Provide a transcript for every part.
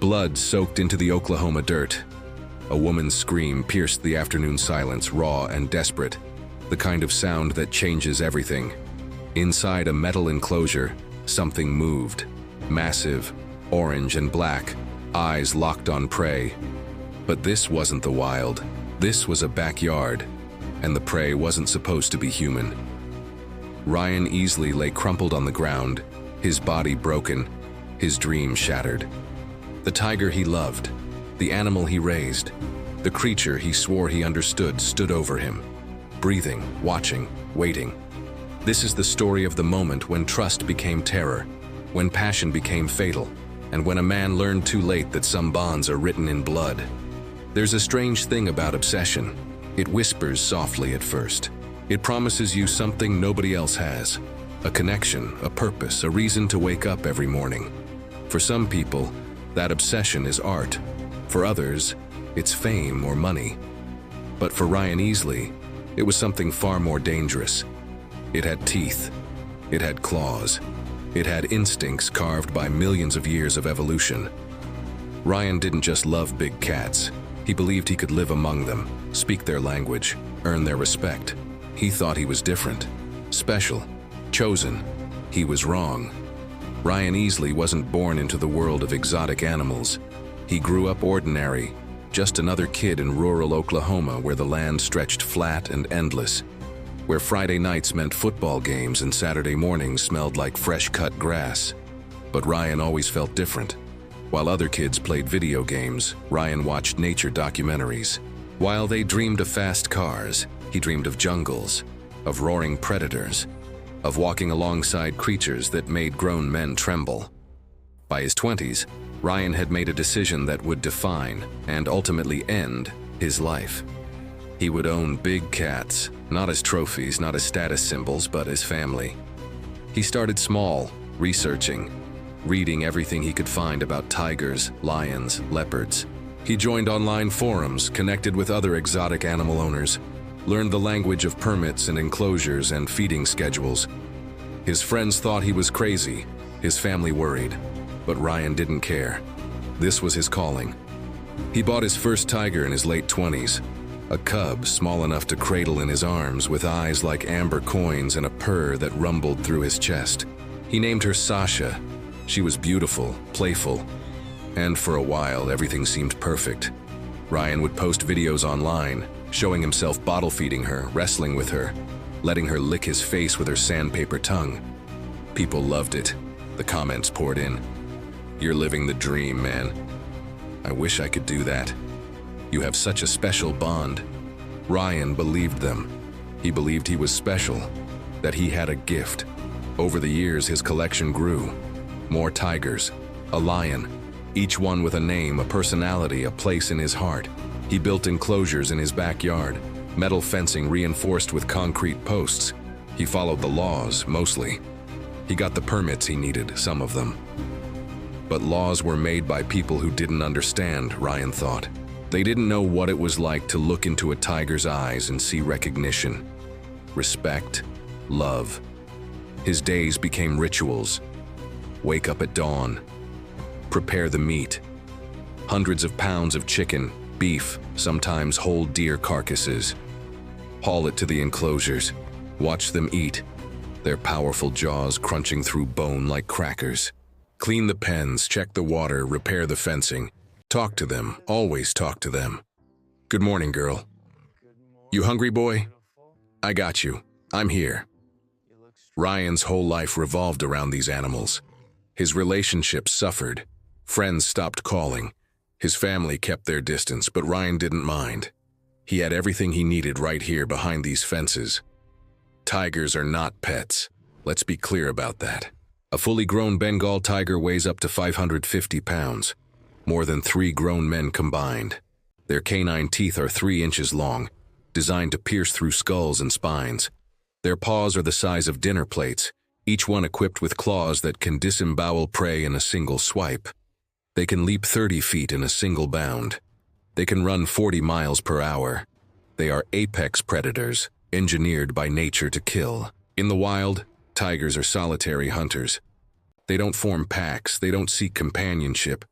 Blood soaked into the Oklahoma dirt. A woman's scream pierced the afternoon silence, raw and desperate, the kind of sound that changes everything. Inside a metal enclosure, something moved. Massive, orange and black, eyes locked on prey. But this wasn't the wild. This was a backyard, and the prey wasn't supposed to be human. Ryan Easley lay crumpled on the ground, his body broken, his dream shattered. The tiger he loved, the animal he raised, the creature he swore he understood stood over him, breathing, watching, waiting. This is the story of the moment when trust became terror, when passion became fatal, and when a man learned too late that some bonds are written in blood. There's a strange thing about obsession. It whispers softly at first. It promises you something nobody else has. A connection, a purpose, a reason to wake up every morning. For some people, that obsession is art. For others, it's fame or money. But for Ryan Easley, it was something far more dangerous. It had teeth. It had claws. It had instincts carved by millions of years of evolution. Ryan didn't just love big cats. He believed he could live among them, speak their language, earn their respect. He thought he was different, special, chosen. He was wrong. Ryan Easley wasn't born into the world of exotic animals. He grew up ordinary, just another kid in rural Oklahoma where the land stretched flat and endless, where Friday nights meant football games and Saturday mornings smelled like fresh-cut grass. But Ryan always felt different. While other kids played video games, Ryan watched nature documentaries. While they dreamed of fast cars, he dreamed of jungles, of roaring predators, of walking alongside creatures that made grown men tremble. By his 20s, Ryan had made a decision that would define, and ultimately end, his life. He would own big cats, not as trophies, not as status symbols, but as family. He started small, researching, reading everything he could find about tigers, lions, leopards. He joined online forums, connected with other exotic animal owners, learned the language of permits and enclosures and feeding schedules. His friends thought he was crazy, his family worried, but Ryan didn't care. This was his calling. He bought his first tiger in his late 20s, a cub small enough to cradle in his arms with eyes like amber coins and a purr that rumbled through his chest. He named her Sasha. She was beautiful, playful, and for a while everything seemed perfect. Ryan would post videos online, showing himself bottle feeding her, wrestling with her, letting her lick his face with her sandpaper tongue. People loved it. The comments poured in. "You're living the dream, man. I wish I could do that. You have such a special bond." Ryan believed them. He believed he was special, that he had a gift. Over the years, his collection grew. More tigers, a lion, each one with a name, a personality, a place in his heart. He built enclosures in his backyard, metal fencing reinforced with concrete posts. He followed the laws, mostly. He got the permits he needed, some of them. But laws were made by people who didn't understand, Ryan thought. They didn't know what it was like to look into a tiger's eyes and see recognition, respect, love. His days became rituals. Wake up at dawn. Prepare the meat. Hundreds of pounds of chicken, beef, sometimes whole deer carcasses. Haul it to the enclosures. Watch them eat, their powerful jaws crunching through bone like crackers. Clean the pens, check the water, repair the fencing. Talk to them, always talk to them. "Good morning, girl. You hungry, boy? I got you. I'm here." Ryan's whole life revolved around these animals. His relationships suffered. Friends stopped calling. His family kept their distance, but Ryan didn't mind. He had everything he needed right here behind these fences. Tigers are not pets. Let's be clear about that. A fully grown Bengal tiger weighs up to 550 pounds, more than 3 grown men combined. Their canine teeth are 3 inches long, designed to pierce through skulls and spines. Their paws are the size of dinner plates, each one equipped with claws that can disembowel prey in a single swipe. They can leap 30 feet in a single bound. They can run 40 miles per hour. They are apex predators, engineered by nature to kill. In the wild, tigers are solitary hunters. They don't form packs, they don't seek companionship.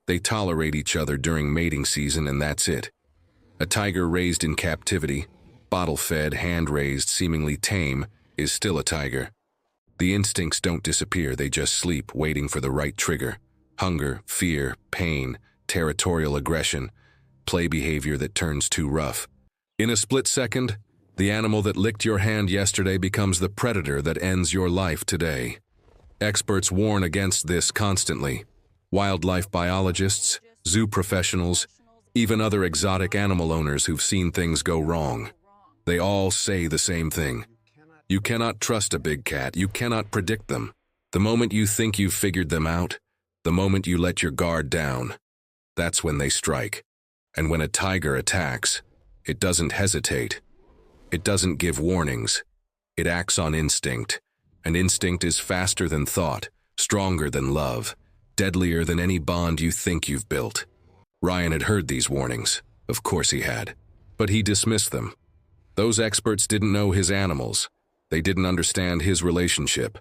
They tolerate each other during mating season and that's it. A tiger raised in captivity, bottle-fed, hand-raised, seemingly tame, is still a tiger. The instincts don't disappear, they just sleep, waiting for the right trigger. Hunger, fear, pain, territorial aggression, play behavior that turns too rough. In a split second, the animal that licked your hand yesterday becomes the predator that ends your life today. Experts warn against this constantly. Wildlife biologists, zoo professionals, even other exotic animal owners who've seen things go wrong. They all say the same thing. You cannot trust a big cat, you cannot predict them. The moment you think you've figured them out, the moment you let your guard down, that's when they strike. And when a tiger attacks, it doesn't hesitate. It doesn't give warnings. It acts on instinct. And instinct is faster than thought, stronger than love, deadlier than any bond you think you've built. Ryan had heard these warnings. Of course he had. But he dismissed them. Those experts didn't know his animals. They didn't understand his relationship.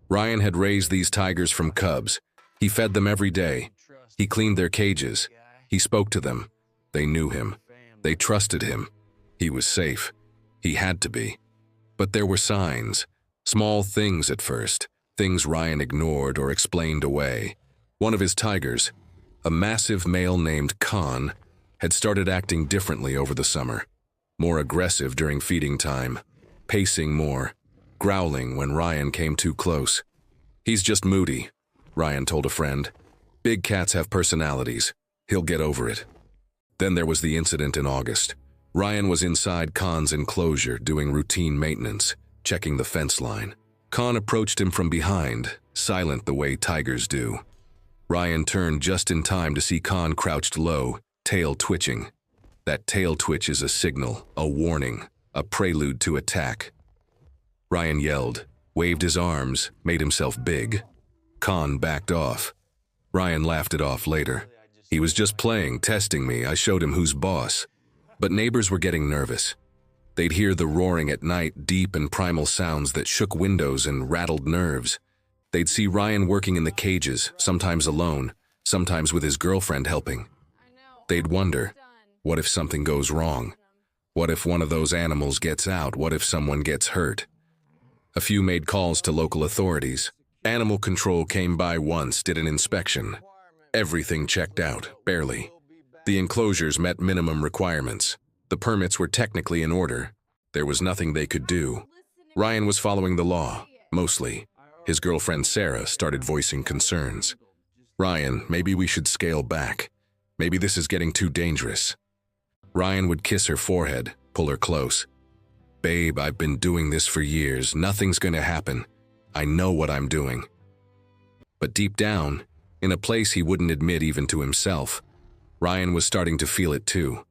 Ryan had raised these tigers from cubs. He fed them every day. He cleaned their cages. He spoke to them. They knew him. They trusted him. He was safe. He had to be. But there were signs. Small things at first. Things Ryan ignored or explained away. One of his tigers, a massive male named Khan, had started acting differently over the summer. More aggressive during feeding time. Pacing more, growling when Ryan came too close. He's just moody, Ryan told a friend. Big cats have personalities. He'll get over it. Then there was the incident in August. Ryan was inside Khan's enclosure doing routine maintenance, checking the fence line. Khan approached him from behind, silent the way tigers do. Ryan turned just in time to see Khan crouched low, tail twitching. That tail twitch is a signal, a warning. A prelude to attack. Ryan yelled, waved his arms, made himself big. Khan backed off. Ryan laughed it off later. He was just playing, testing me. I showed him who's boss. But neighbors were getting nervous. They'd hear the roaring at night, deep and primal sounds that shook windows and rattled nerves. They'd see Ryan working in the cages, sometimes alone, sometimes with his girlfriend helping. They'd wonder, what if something goes wrong? What if one of those animals gets out? What if someone gets hurt? A few made calls to local authorities. Animal control came by once, did an inspection. Everything checked out, barely. The enclosures met minimum requirements. The permits were technically in order. There was nothing they could do. Ryan was following the law, mostly. His girlfriend Sarah started voicing concerns. Ryan, maybe we should scale back. Maybe this is getting too dangerous. Ryan would kiss her forehead, pull her close. Babe, I've been doing this for years. Nothing's gonna happen. I know what I'm doing. But deep down, in a place he wouldn't admit even to himself, Ryan was starting to feel it too.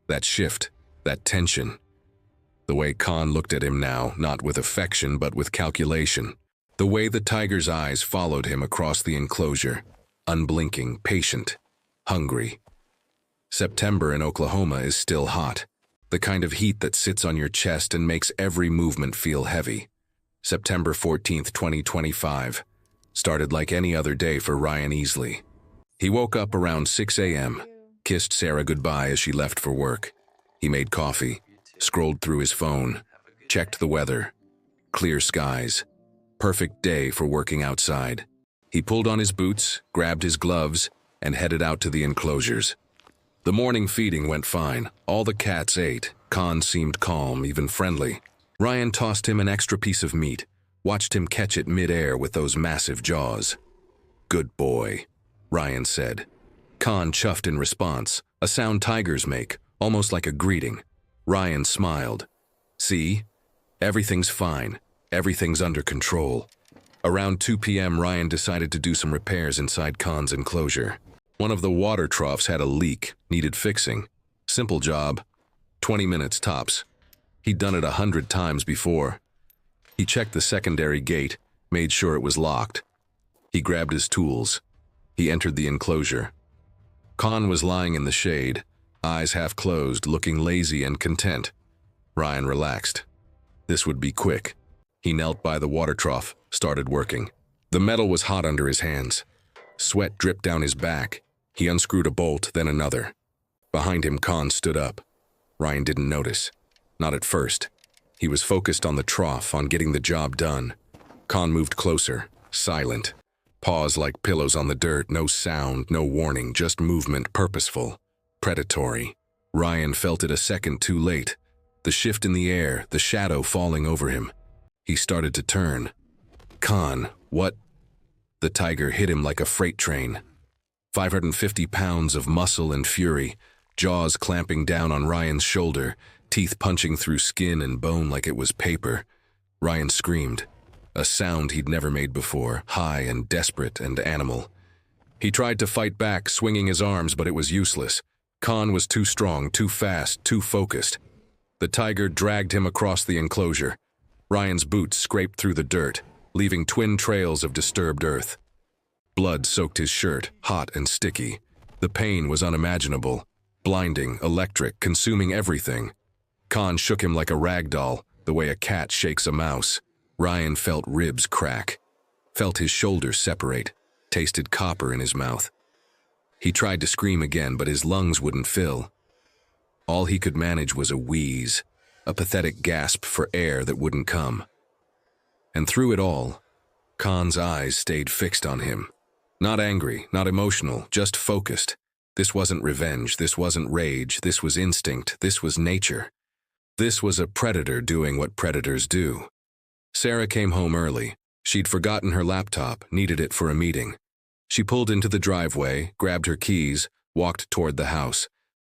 That shift, that tension. The way Khan looked at him now, not with affection but with calculation. The way the tiger's eyes followed him across the enclosure, unblinking, patient, hungry. September in Oklahoma is still hot. The kind of heat that sits on your chest and makes every movement feel heavy. September 14th, 2025. Started like any other day for Ryan Easley. He woke up around 6 a.m., kissed Sarah goodbye as she left for work. He made coffee, scrolled through his phone, checked the weather. Clear skies. Perfect day for working outside. He pulled on his boots, grabbed his gloves, and headed out to the enclosures. The morning feeding went fine. All the cats ate. Khan seemed calm, even friendly. Ryan tossed him an extra piece of meat, watched him catch it mid-air with those massive jaws. Good boy, Ryan said. Khan chuffed in response, a sound tigers make, almost like a greeting. Ryan smiled. See? Everything's fine. Everything's under control. Around 2 p.m., Ryan decided to do some repairs inside Khan's enclosure. One of the water troughs had a leak, needed fixing. Simple job, 20 minutes tops. He'd done it 100 times before. He checked the secondary gate, made sure it was locked. He grabbed his tools. He entered the enclosure. Khan was lying in the shade, eyes half closed, looking lazy and content. Ryan relaxed. This would be quick. He knelt by the water trough, started working. The metal was hot under his hands. Sweat dripped down his back. He unscrewed a bolt, then another. Behind him, Khan stood up. Ryan didn't notice. Not at first. He was focused on the trough, on getting the job done. Khan moved closer, silent. Paws like pillows on the dirt, no sound, no warning, just movement, purposeful, predatory. Ryan felt it a second too late. The shift in the air, the shadow falling over him. He started to turn. Khan, what? The tiger hit him like a freight train. 550 pounds of muscle and fury, jaws clamping down on Ryan's shoulder, teeth punching through skin and bone like it was paper. Ryan screamed, a sound he'd never made before, high and desperate and animal. He tried to fight back, swinging his arms, but it was useless. Khan was too strong, too fast, too focused. The tiger dragged him across the enclosure. Ryan's boots scraped through the dirt, leaving twin trails of disturbed earth. Blood soaked his shirt, hot and sticky. The pain was unimaginable, blinding, electric, consuming everything. Khan shook him like a rag doll, the way a cat shakes a mouse. Ryan felt ribs crack, felt his shoulders separate, tasted copper in his mouth. He tried to scream again, but his lungs wouldn't fill. All he could manage was a wheeze, a pathetic gasp for air that wouldn't come. And through it all, Khan's eyes stayed fixed on him. Not angry, not emotional, just focused. This wasn't revenge, this wasn't rage, this was instinct, this was nature. This was a predator doing what predators do. Sarah came home early. She'd forgotten her laptop, needed it for a meeting. She pulled into the driveway, grabbed her keys, walked toward the house.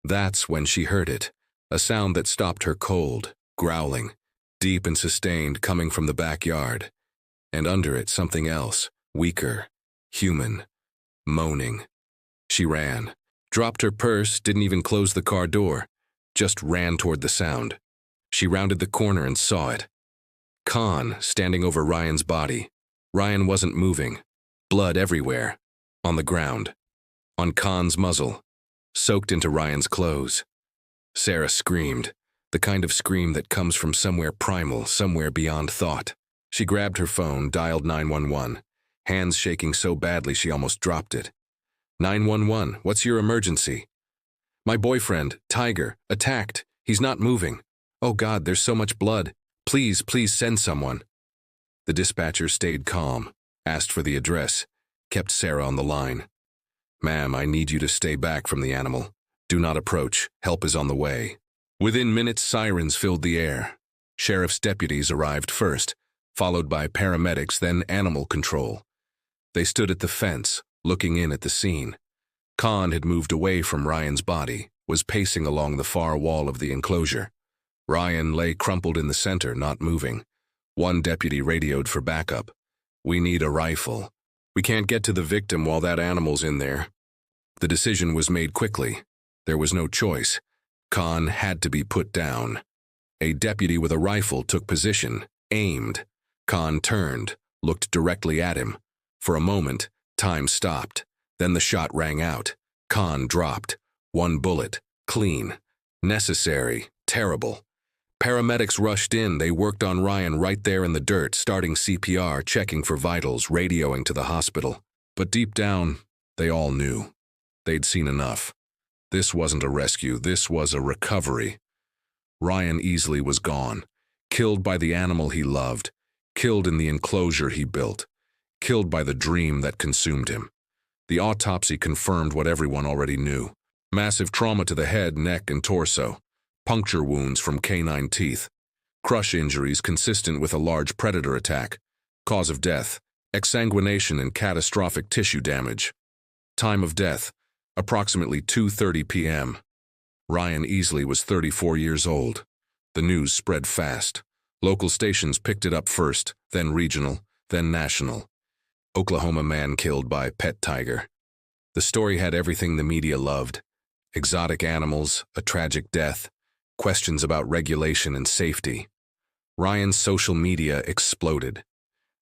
That's when she heard it, a sound that stopped her cold, growling, deep and sustained, coming from the backyard. And under it, something else, weaker, human, moaning. She ran, dropped her purse, didn't even close the car door, just ran toward the sound. She rounded the corner and saw it. Khan standing over Ryan's body. Ryan wasn't moving. Blood everywhere. On the ground. On Khan's muzzle. Soaked into Ryan's clothes. Sarah screamed, the kind of scream that comes from somewhere primal, somewhere beyond thought. She grabbed her phone, dialed 911, hands shaking so badly she almost dropped it. 911, what's your emergency? My boyfriend, Tiger, attacked. He's not moving. Oh God, there's so much blood. Please send someone. The dispatcher stayed calm, asked for the address, kept Sarah on the line. Ma'am, I need you to stay back from the animal. Do not approach. Help is on the way. Within minutes, sirens filled the air. Sheriff's deputies arrived first, followed by paramedics, then animal control. They stood at the fence, looking in at the scene. Khan had moved away from Ryan's body, was pacing along the far wall of the enclosure. Ryan lay crumpled in the center, not moving. One deputy radioed for backup. We need a rifle. We can't get to the victim while that animal's in there. The decision was made quickly. There was no choice. Khan had to be put down. A deputy with a rifle took position, aimed. Khan turned, looked directly at him. For a moment, time stopped. Then the shot rang out. Khan dropped. One bullet. Clean. Necessary. Terrible. Paramedics rushed in. They worked on Ryan right there in the dirt, starting CPR, checking for vitals, radioing to the hospital. But deep down, they all knew. They'd seen enough. This wasn't a rescue. This was a recovery. Ryan Easley was gone. Killed by the animal he loved. Killed in the enclosure he built. Killed by the dream that consumed him. The autopsy confirmed what everyone already knew. Massive trauma to the head, neck, and torso. Puncture wounds from canine teeth. Crush injuries consistent with a large predator attack. Cause of death, exsanguination and catastrophic tissue damage. Time of death, approximately 2:30 p.m. Ryan Easley was 34 years old. The news spread fast. Local stations picked it up first, then regional, then national. Oklahoma man killed by pet tiger. The story had everything the media loved. Exotic animals, a tragic death, questions about regulation and safety. Ryan's social media exploded.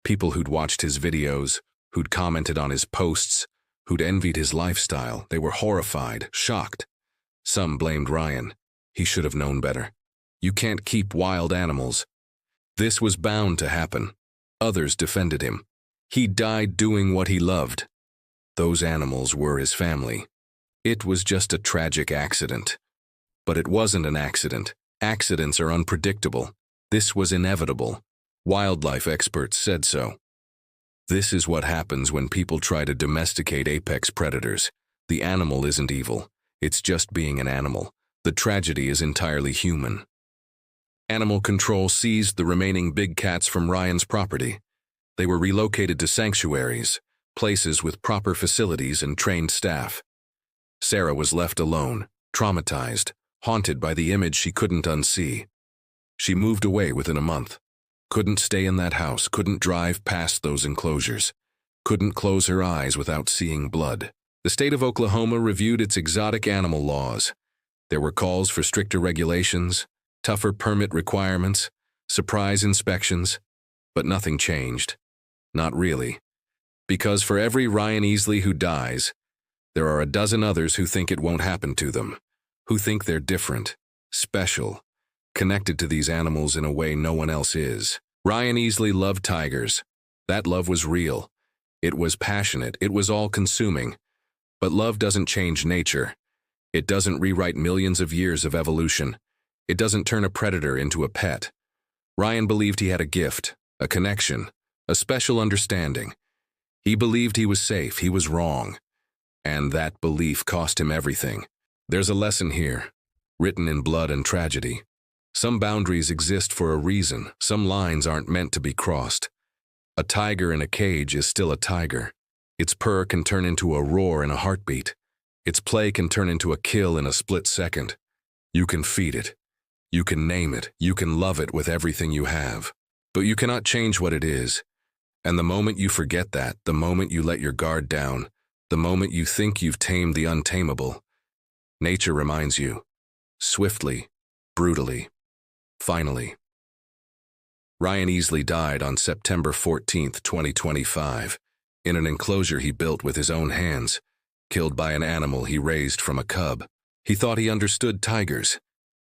People who'd watched his videos, who'd commented on his posts, who'd envied his lifestyle, they were horrified, shocked. Some blamed Ryan. He should have known better. You can't keep wild animals. This was bound to happen. Others defended him. He died doing what he loved. Those animals were his family. It was just a tragic accident. But it wasn't an accident. Accidents are unpredictable. This was inevitable. Wildlife experts said so. This is what happens when people try to domesticate apex predators. The animal isn't evil. It's just being an animal. The tragedy is entirely human. Animal control seized the remaining big cats from Ryan's property. They were relocated to sanctuaries, places with proper facilities and trained staff. Sarah was left alone, traumatized, haunted by the image she couldn't unsee. She moved away within a month. Couldn't stay in that house, couldn't drive past those enclosures, couldn't close her eyes without seeing blood. The state of Oklahoma reviewed its exotic animal laws. There were calls for stricter regulations, tougher permit requirements, surprise inspections, but nothing changed. Not really. Because for every Ryan Easley who dies, there are a dozen others who think it won't happen to them, who think they're different, special, connected to these animals in a way no one else is. Ryan Easley loved tigers. That love was real. It was passionate. It was all-consuming. But love doesn't change nature. It doesn't rewrite millions of years of evolution. It doesn't turn a predator into a pet. Ryan believed he had a gift, a connection, a special understanding. He believed he was safe. He was wrong. And that belief cost him everything. There's a lesson here, written in blood and tragedy. Some boundaries exist for a reason. Some lines aren't meant to be crossed. A tiger in a cage is still a tiger. Its purr can turn into a roar in a heartbeat. Its play can turn into a kill in a split second. You can feed it. You can name it. You can love it with everything you have. But you cannot change what it is. And the moment you forget that, the moment you let your guard down, the moment you think you've tamed the untamable, nature reminds you, swiftly, brutally, finally. Ryan Easley died on September 14, 2025, in an enclosure he built with his own hands, killed by an animal he raised from a cub. He thought he understood tigers.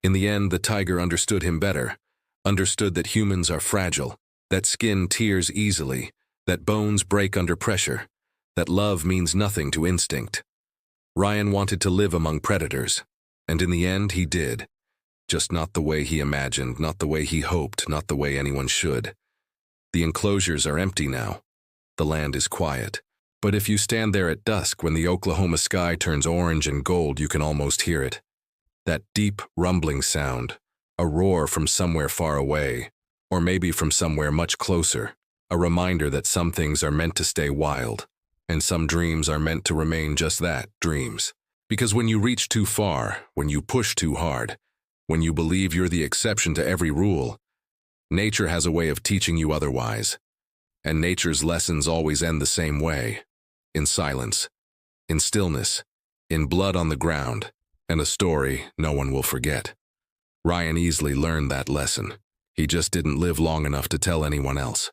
In the end, the tiger understood him better, understood that humans are fragile, that skin tears easily, that bones break under pressure, that love means nothing to instinct. Ryan wanted to live among predators, and in the end he did. Just not the way he imagined, not the way he hoped, not the way anyone should. The enclosures are empty now. The land is quiet. But if you stand there at dusk when the Oklahoma sky turns orange and gold, you can almost hear it. That deep, rumbling sound, a roar from somewhere far away, or maybe from somewhere much closer, a reminder that some things are meant to stay wild, and some dreams are meant to remain just that, dreams. Because when you reach too far, when you push too hard, when you believe you're the exception to every rule, nature has a way of teaching you otherwise. And nature's lessons always end the same way, in silence, in stillness, in blood on the ground, and a story no one will forget. Ryan Easley learned that lesson. He just didn't live long enough to tell anyone else.